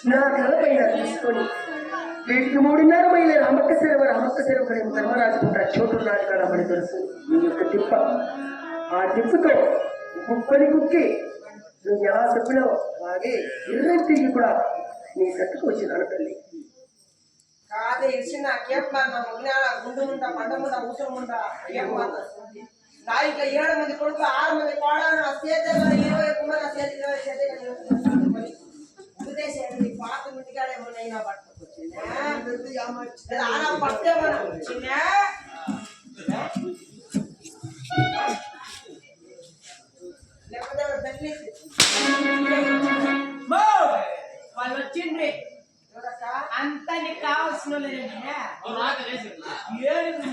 నా తలపైన తీసుకొని వీటికి 3:30 మైళ్ళ రామక్క సెలవు ధర్మరాజు పుట్ట చోటు నాడు కదా మరి తెలుసు నీ యొక్క తిప్ప ఆ తిప్పుతో కుప్పని కుక్కి నువ్వు ఎలా చెప్పినావు అలాగే ఇర్రెంటికి కూడా నీ సట్టుకు వచ్చినాను తల్లి కాదే ఇచ్చిన గుండు ఉంటా పంట ఉంటా ఊసం ఉంటా నా ఇట్లా 7 మంది కొడుకు 6 మంది కోడాను ఆ చేతిలో 20 కుమార్ ఆ చేతిలో ఉద్దేశాన్ని పాత ఇంటికాడే ఉన్నాయినా పట్టుకొచ్చింది అలా పట్టే మనం చిన్న లేకపోతే తల్లి వాళ్ళు వచ్చిండ్రి అంతా నీకు కావాల్సిన ఏడుగురు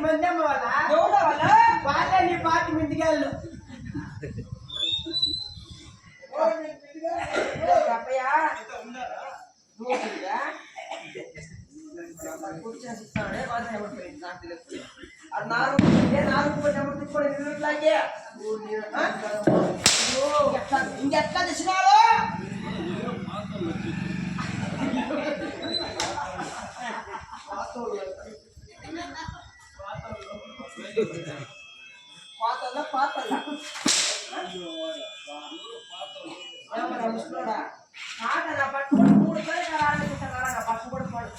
మంది అమ్మ వాళ్ళ వాళ్ళని పాతి మింటికాళ్ళు ఇంకెట్లా తెచ్చినాడు పాతల్లా పాతల్లా నా పట్టుబడి 3 పని ఆడుకుంటారా పట్టుబడి పడు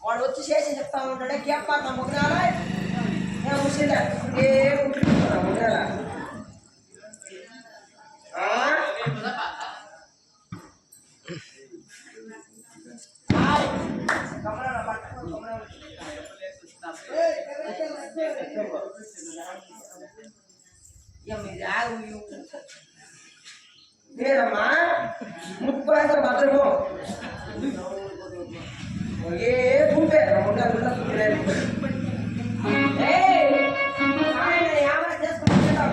వాడు వచ్చి చేసి చెప్తా ఉంటాడే కేప్ప నా ముగ్గురాలా నేను ముసిలా ఏ ముట్టుకుంటున్నా ముగ్గురాలా నేనమ్మా 30 మాత్రము ఏ గుంపే చేసుకుంటా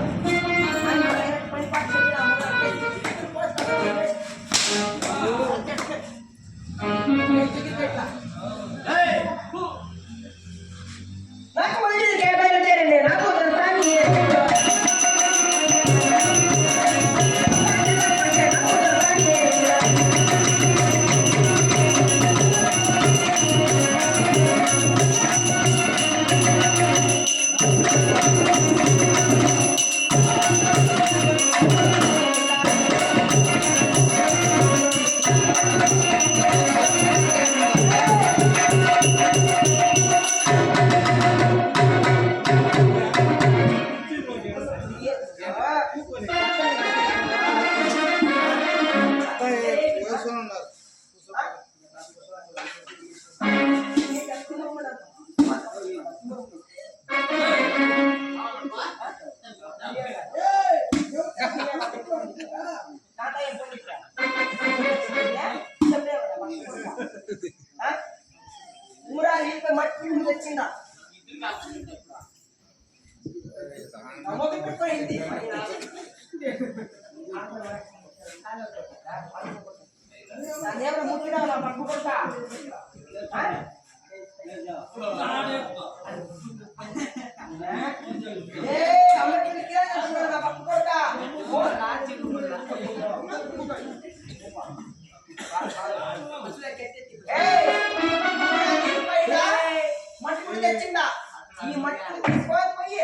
ఆ? ఊరా నీకు మట్టి కుండ తెచ్చిందా నమ్మకం పెట్టుకోయింది దాన్ని ఏమైనా ముట్టినా నా పట్టు కొడతా అమ్మకి నా పట్టు కొడతా మట్టి కుండ తెచ్చిందా ఈ మట్టి పోయి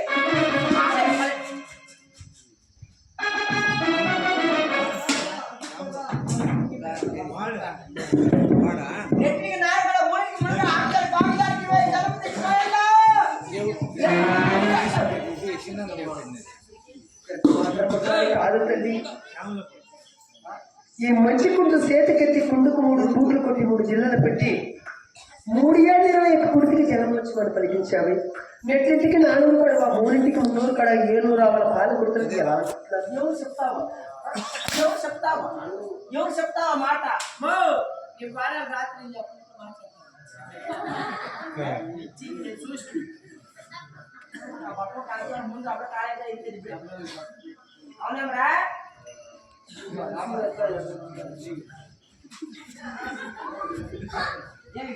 నెట్టికి నాయకుల ఊరికి ముందు ఆంధ్ర బాగుదానికి పోయి జలుబు తెచ్చుకోవాలా కాదు తల్లి, ఈ మంచి కుండు సేతకెత్తి కుండుకు 3 బూట్లు కొట్టి 3 జిల్లలు పెట్టి 3 ఏళ్ళు 21 కుడికి జనం వచ్చి వాడు పలికించావి. నెట్టింటికి 4 కడవ 3ంటికి 3 కడ 7 రావాల పాలు కొడుతుంది ఎలా ఎవరు చెప్తావా ఎవరు చెప్తావా ఎవరు చెప్తావా మాట ఈ వారాలు రాత్రి చూసి ముందు అప్పుడు కాలేజీ అవునమ్మరా ఏమి